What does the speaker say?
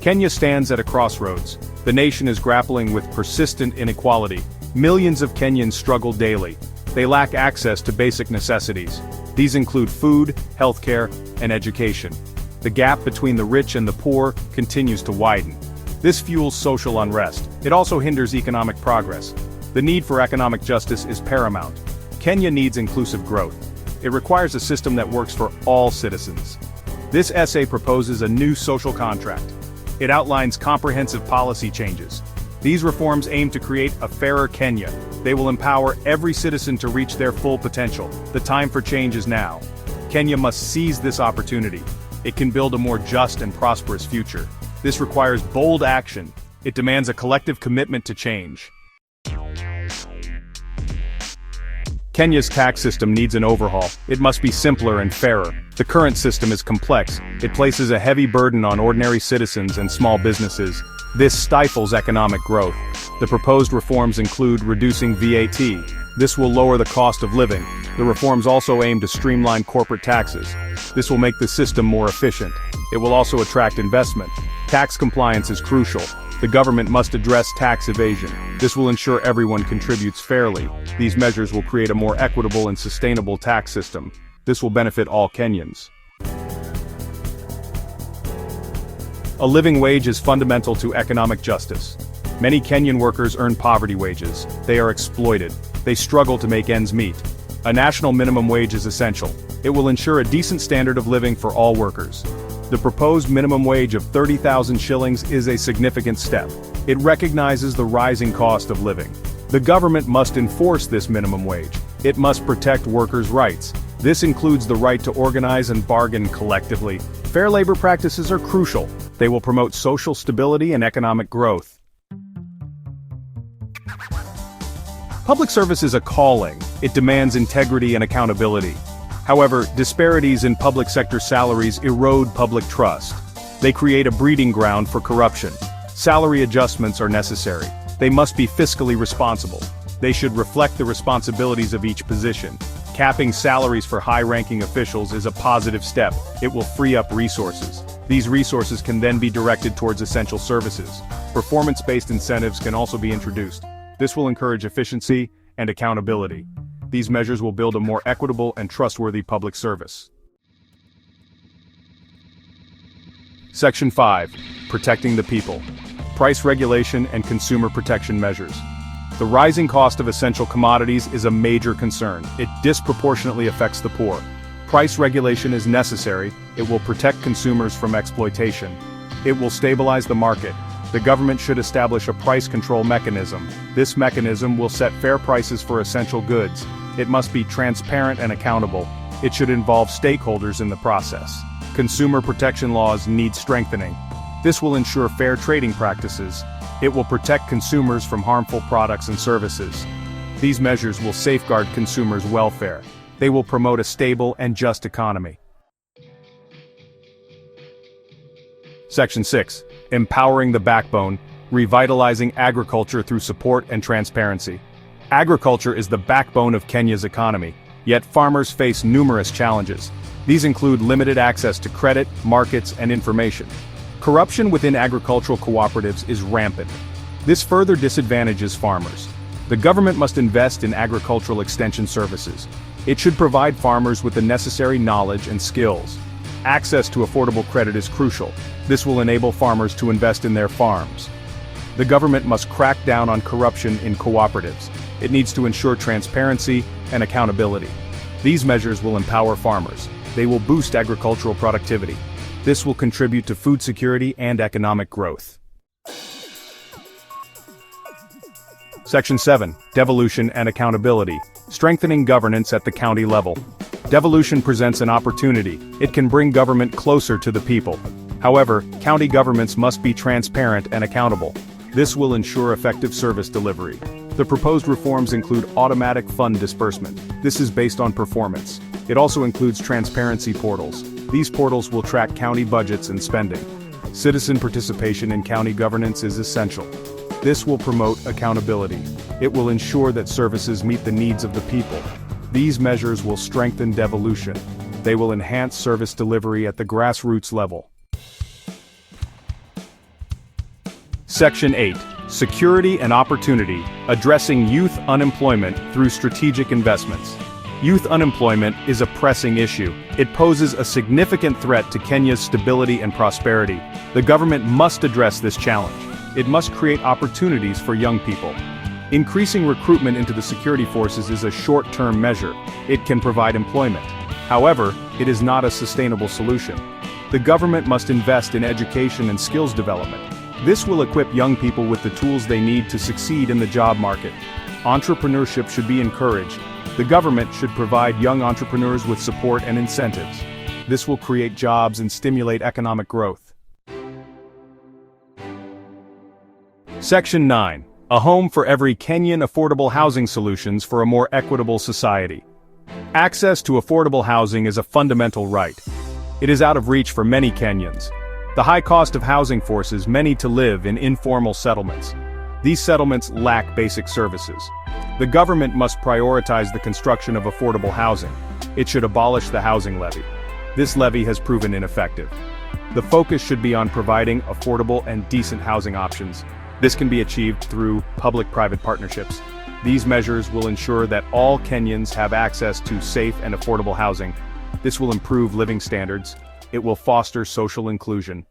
Kenya stands at a crossroads. The nation is grappling with persistent inequality. Millions of Kenyans struggle daily. They lack access to basic necessities. These include food, healthcare, and education. The gap between the rich and the poor continues to widen. This fuels social unrest. It also hinders economic progress. The need for economic justice is paramount. Kenya needs inclusive growth. It requires a system that works for all citizens. This essay proposes a new social contract. It outlines comprehensive policy changes. These reforms aim to create a fairer Kenya. They will empower every citizen to reach their full potential. The time for change is now. Kenya must seize this opportunity. It can build a more just and prosperous future. This requires bold action. It demands a collective commitment to change. Kenya's tax system needs an overhaul. It must be simpler and fairer. The current system is complex. It places a heavy burden on ordinary citizens and small businesses. This stifles economic growth. The proposed reforms include reducing VAT. This will lower the cost of living. The reforms also aim to streamline corporate taxes. This will make the system more efficient. It will also attract investment. Tax compliance is crucial. The government must address tax evasion. This will ensure everyone contributes fairly. These measures will create a more equitable and sustainable tax system. This will benefit all Kenyans. A living wage is fundamental to economic justice. Many Kenyan workers earn poverty wages. They are exploited. They struggle to make ends meet. A national minimum wage is essential. It will ensure a decent standard of living for all workers. The proposed minimum wage of 30,000 shillings is a significant step. It recognizes the rising cost of living. The government must enforce this minimum wage. It must protect workers' rights. This includes the right to organize and bargain collectively. Fair labor practices are crucial. They will promote social stability and economic growth. Public service is a calling. It demands integrity and accountability. However, disparities in public sector salaries erode public trust. They create a breeding ground for corruption. Salary adjustments are necessary. They must be fiscally responsible. They should reflect the responsibilities of each position. Capping salaries for high-ranking officials is a positive step. It will free up resources. These resources can then be directed towards essential services. Performance-based incentives can also be introduced. This will encourage efficiency and accountability. These measures will build a more equitable and trustworthy public service. Section 5. Protecting the people. Price regulation and consumer protection measures. The rising cost of essential commodities is a major concern. It disproportionately affects the poor. Price regulation is necessary. It will protect consumers from exploitation. It will stabilize the market. The government should establish a price control mechanism. This mechanism will set fair prices for essential goods. It must be transparent and accountable. It should involve stakeholders in the process. Consumer protection laws need strengthening. This will ensure fair trading practices. It will protect consumers from harmful products and services. These measures will safeguard consumers' welfare. They will promote a stable and just economy. Section 6. Empowering the backbone, revitalizing agriculture through support and transparency. Agriculture is the backbone of Kenya's economy, yet farmers face numerous challenges. These include limited access to credit, markets, and information. Corruption within agricultural cooperatives is rampant. This further disadvantages farmers. The government must invest in agricultural extension services. It should provide farmers with the necessary knowledge and skills. Access to affordable credit is crucial. This will enable farmers to invest in their farms. The government must crack down on corruption in cooperatives. It needs to ensure transparency and accountability. These measures will empower farmers. They will boost agricultural productivity. This will contribute to food security and economic growth. Section 7. Devolution and accountability. Strengthening governance at the county level. Devolution presents an opportunity. It can bring government closer to the people. However, county governments must be transparent and accountable. This will ensure effective service delivery. The proposed reforms include automatic fund disbursement. This is based on performance. It also includes transparency portals. These portals will track county budgets and spending. Citizen participation in county governance is essential. This will promote accountability. It will ensure that services meet the needs of the people. These measures will strengthen devolution. They will enhance service delivery at the grassroots level. Section 8. Security and Opportunity, Addressing Youth Unemployment Through Strategic Investments. Youth unemployment is a pressing issue. It poses a significant threat to Kenya's stability and prosperity. The government must address this challenge. It must create opportunities for young people. Increasing recruitment into the security forces is a short-term measure. It can provide employment. However, it is not a sustainable solution. The government must invest in education and skills development. This will equip young people with the tools they need to succeed in the job market. Entrepreneurship should be encouraged. The government should provide young entrepreneurs with support and incentives. This will create jobs and stimulate economic growth. Section 9. A home for every Kenyan. Affordable housing solutions for a more equitable society. Access to affordable housing is a fundamental right. It is out of reach for many Kenyans. The high cost of housing forces many to live in informal settlements. These settlements lack basic services. The government must prioritize the construction of affordable housing. It should abolish the housing levy. This levy has proven ineffective. The focus should be on providing affordable and decent housing options. This can be achieved through public-private partnerships. These measures will ensure that all Kenyans have access to safe and affordable housing. This will improve living standards. It will foster social inclusion.